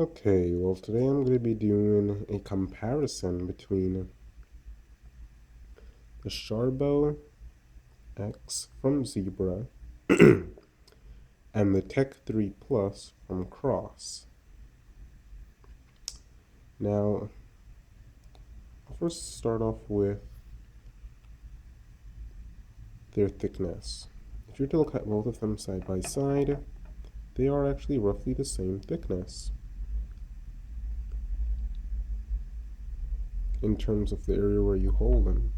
Okay, well today I'm going to be doing a comparison between the Sharbo X from Zebra and the Tech 3 Plus from Cross. Now, I'll first start off with their thickness. If you were to look at both of them side by side, they are actually roughly the same thickness in terms of the area where you hold them.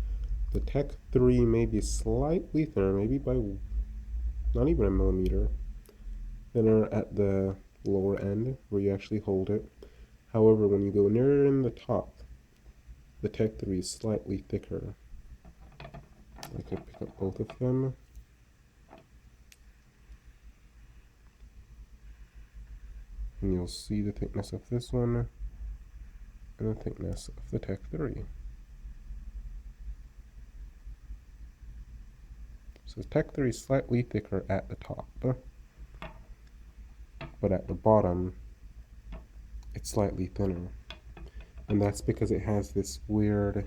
The Tech 3 may be slightly thinner, maybe by not even a millimeter, thinner at the lower end where you actually hold it. However, when you go nearer in the top, the Tech 3 is slightly thicker. I could pick up both of them. And you'll see the thickness of this one and the thickness of the Tech 3. So the Tech 3 is slightly thicker at the top, but at the bottom, it's slightly thinner. And that's because it has this weird,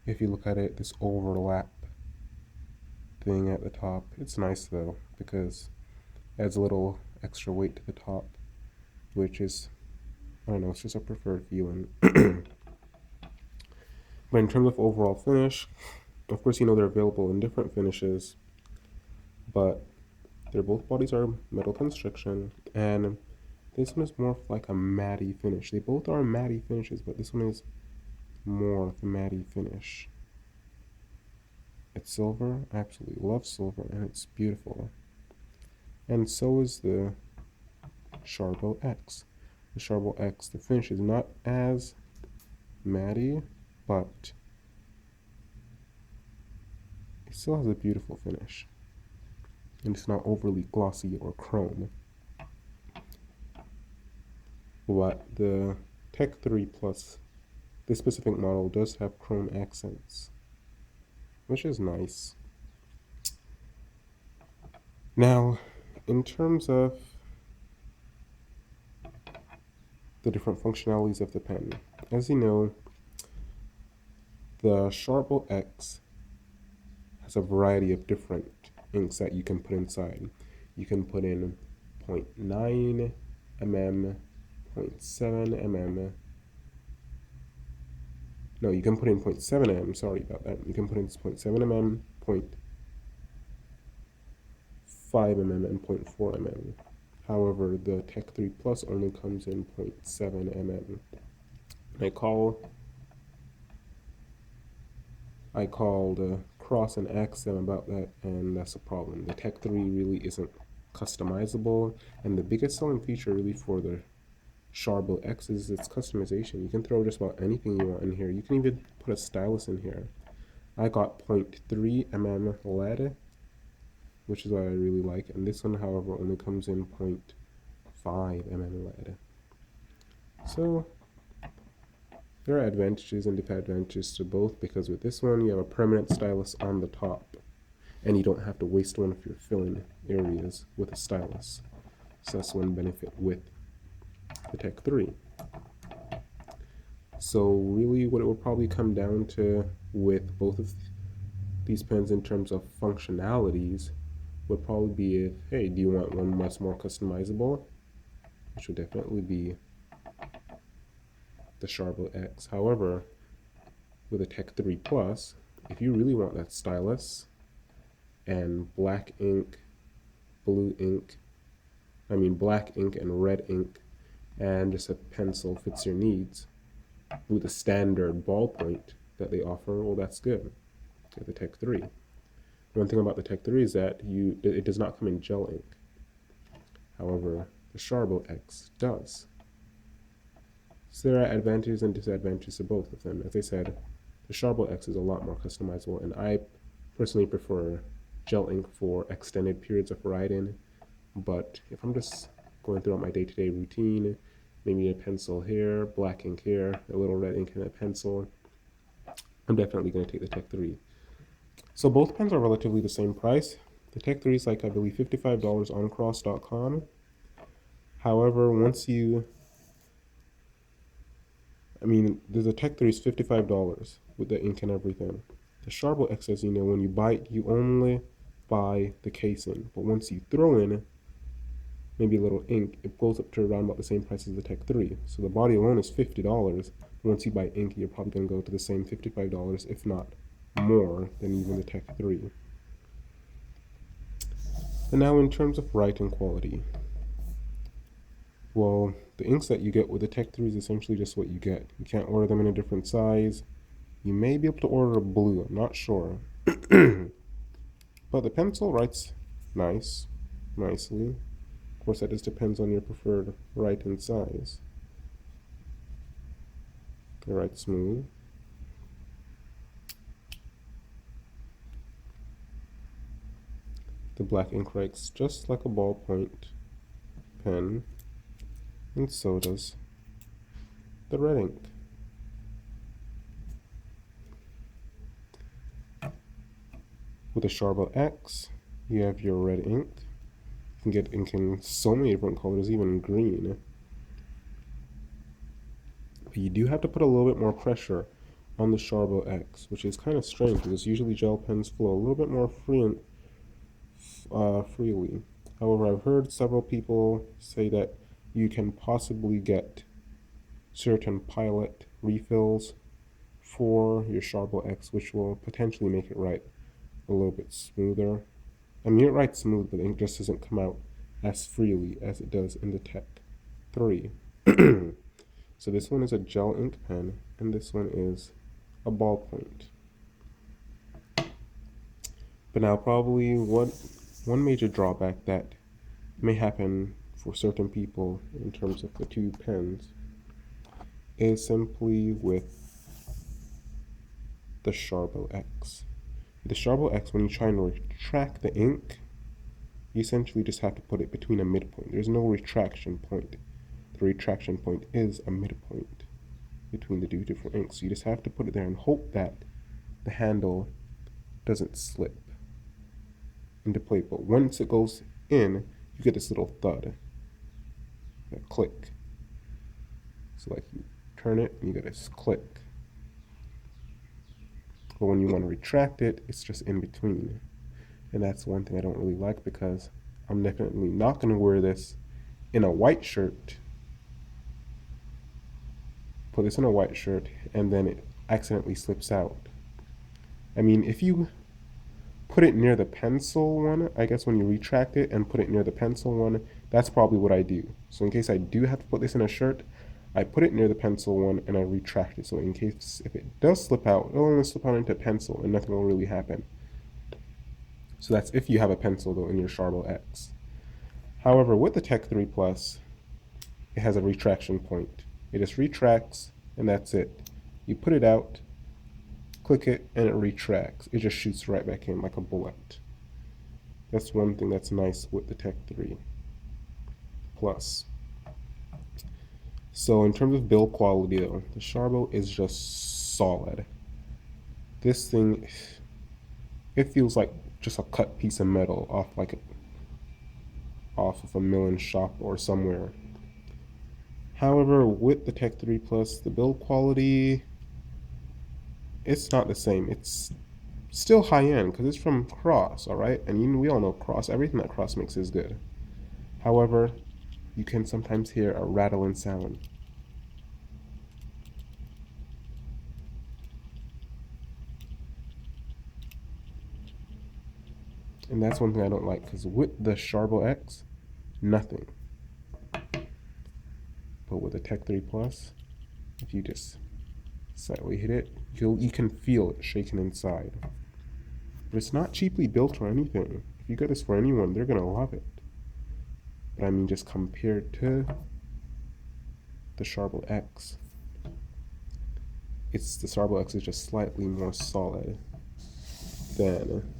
if you look at it, this overlap thing at the top. It's nice though, because it adds a little extra weight to the top, which is, I don't know, it's just a preferred feeling. But in terms of overall finish, of course, you know they're available in different finishes, but their both bodies are metal construction, and this one is more of like a matte finish. They both are matte finishes, but this one is more of a matte finish. It's silver. I absolutely love silver, and it's beautiful. And so is the Sharbo X. The Sharbo X, the finish is not as matte, but it still has a beautiful finish. And it's not overly glossy or chrome. But the Tech 3 Plus, this specific model does have chrome accents, which is nice. Now, in terms of the different functionalities of the pen, as you know, the Sharbo X has a variety of different inks that you can put inside. You can put in 0.9 mm, 0.7 mm. No, you can put in 0.7 mm, sorry about that. You can put in 0.7 mm, 0.5 mm, and 0.4 mm. However, the Tech 3 Plus only comes in 0.7 mm. I called Cross and asked them about that, and that's a problem. The Tech 3 really isn't customizable, and the biggest selling feature really for the Sharbo X is its customization. You can throw just about anything you want in here. You can even put a stylus in here. I got 0.3 mm lead, which is what I really like, and this one, however, only comes in 0.5 mm lead. So there are advantages and disadvantages to both, because with this one you have a permanent stylus on the top, and you don't have to waste one of your filling areas with a stylus. So that's one benefit with the Tech 3. So really what it will probably come down to with both of these pens in terms of functionalities would probably be if, hey, do you want one that's more customizable? Which would definitely be the Sharbo X. However, with a Tech 3 Plus, if you really want that stylus and black ink and red ink, and just a pencil fits your needs with a standard ballpoint that they offer, well, that's good. Get the Tech 3. One thing about the Tech 3 is that it does not come in gel ink. However, the Sharbo X does. So there are advantages and disadvantages to both of them. As I said, the Sharbo X is a lot more customizable, and I personally prefer gel ink for extended periods of writing. But if I'm just going throughout my day-to-day routine, maybe a pencil here, black ink here, a little red ink and a pencil, I'm definitely going to take the Tech 3. So both pens are relatively the same price. The Tech 3 is like, I believe, $55 on cross.com. However, once you I mean, the Tech 3 is $55 with the ink and everything. The Sharbo X, as you know, when you buy it, you only buy the casing. But once you throw in maybe a little ink, it goes up to around about the same price as the Tech 3. So the body alone is $50. Once you buy ink, you're probably going to go to the same $55, if not more than even the Tech 3. And now in terms of writing quality, well, the inks that you get with the Tech 3 is essentially just what you get. You can't order them in a different size. You may be able to order a blue, I'm not sure. But the pencil writes nicely. Of course, that just depends on your preferred writing size. They write smooth. The black ink writes just like a ballpoint pen, and so does the red ink. With the Sharbo X, you have your red ink. You can get ink in so many different colors, even green. But you do have to put a little bit more pressure on the Sharbo X, which is kind of strange because usually gel pens flow a little bit more freely. However, I've heard several people say that you can possibly get certain pilot refills for your Sharbo X, which will potentially make it write a little bit smoother. I mean, it writes smooth, but the ink just doesn't come out as freely as it does in the Tech 3. So this one is a gel ink pen, and this one is a ballpoint. But now probably one major drawback that may happen for certain people in terms of the two pens is simply with the Sharbo X. The Sharbo X, when you try and retract the ink, you essentially just have to put it between a midpoint. There's no retraction point. The retraction point is a midpoint between the two different inks. You just have to put it there and hope that the handle doesn't slip into place. But once it goes in, you get this little thud, that click. So like you turn it and you get this click. But when you want to retract it, it's just in between. And that's one thing I don't really like, because I'm definitely not going to wear this in a white shirt. Put this in a white shirt and then it accidentally slips out. I mean, if you put it near the pencil one, I guess when you retract it and put it near the pencil one, that's probably what I do. So in case I do have to put this in a shirt, I put it near the pencil one and I retract it. So in case if it does slip out, it'll only slip out into pencil and nothing will really happen. So that's if you have a pencil though in your Sharbo X. However, with the Tech 3 Plus, it has a retraction point. It just retracts and that's it. You put it out, click it, and it retracts. It just shoots right back in like a bullet. That's one thing that's nice with the Tech 3 Plus. So in terms of build quality though, the Sharbo is just solid. This thing, it feels like just a cut piece of metal off of a milling shop or somewhere. However, with the Tech 3 Plus, the build quality, it's not the same. It's still high-end because it's from Cross, alright? And we all know Cross, everything that Cross makes is good. However, you can sometimes hear a rattling sound. And that's one thing I don't like, because with the Sharbo X, nothing. But with the Tech 3 Plus, if you just slightly hit it, you can feel it shaking inside. But it's not cheaply built or anything. If you get this for anyone, they're gonna love it. But I mean, just compared to the Sharbo X, the Sharbo X is just slightly more solid than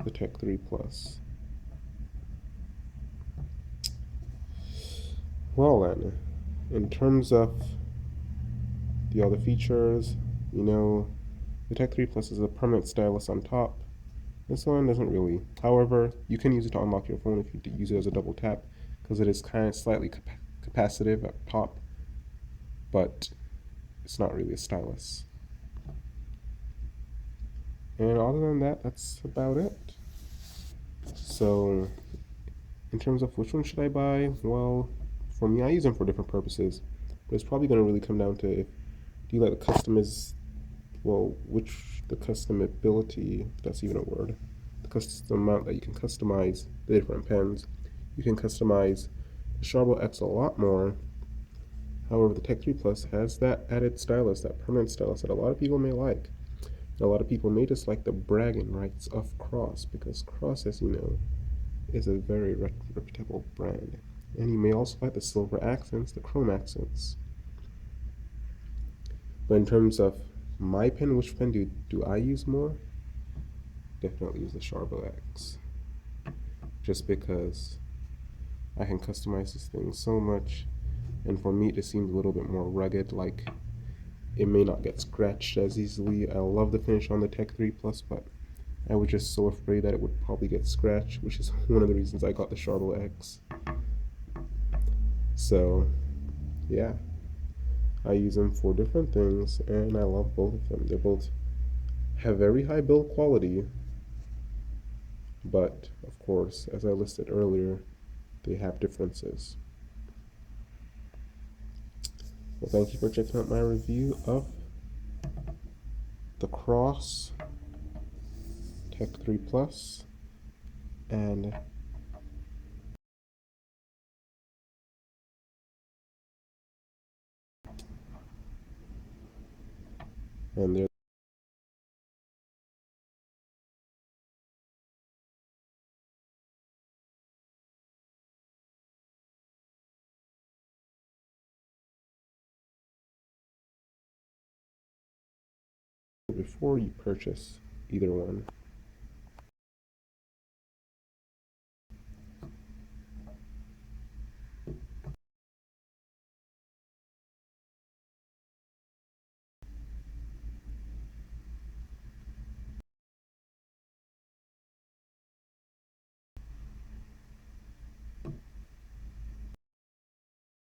the Tech 3 Plus. Well then, in terms of the other features, you know, the Tech 3 Plus is a permanent stylus on top. This one doesn't really. However, you can use it to unlock your phone if you use it as a double tap, because it is kind of slightly capacitive at top. But it's not really a stylus. And other than that, that's about it. So in terms of which one should I buy, well, for me, I use them for different purposes, but it's probably going to really come down to if do you like the the customability, if that's even a word, the custom amount that you can customize the different pens. You can customize the Sharbo X a lot more. However, the Tech 3 Plus has that added stylus, that permanent stylus that a lot of people may like. And a lot of people may just like the bragging rights of Cross, because Cross, as you know, is a very reputable brand. And you may also like the silver accents, the chrome accents. But in terms of my pen, which pen do I use more? Definitely use the Sharbo X. Just because I can customize this thing so much, and for me it just seems a little bit more rugged, like it may not get scratched as easily. I love the finish on the Tech 3 Plus, but I was just so afraid that it would probably get scratched, which is one of the reasons I got the Sharbo X. So, yeah, I use them for different things, and I love both of them. They both have very high build quality, but of course, as I listed earlier, they have differences. Well, thank you for checking out my review of the Cross Tech 3 Plus, and there before you purchase either one.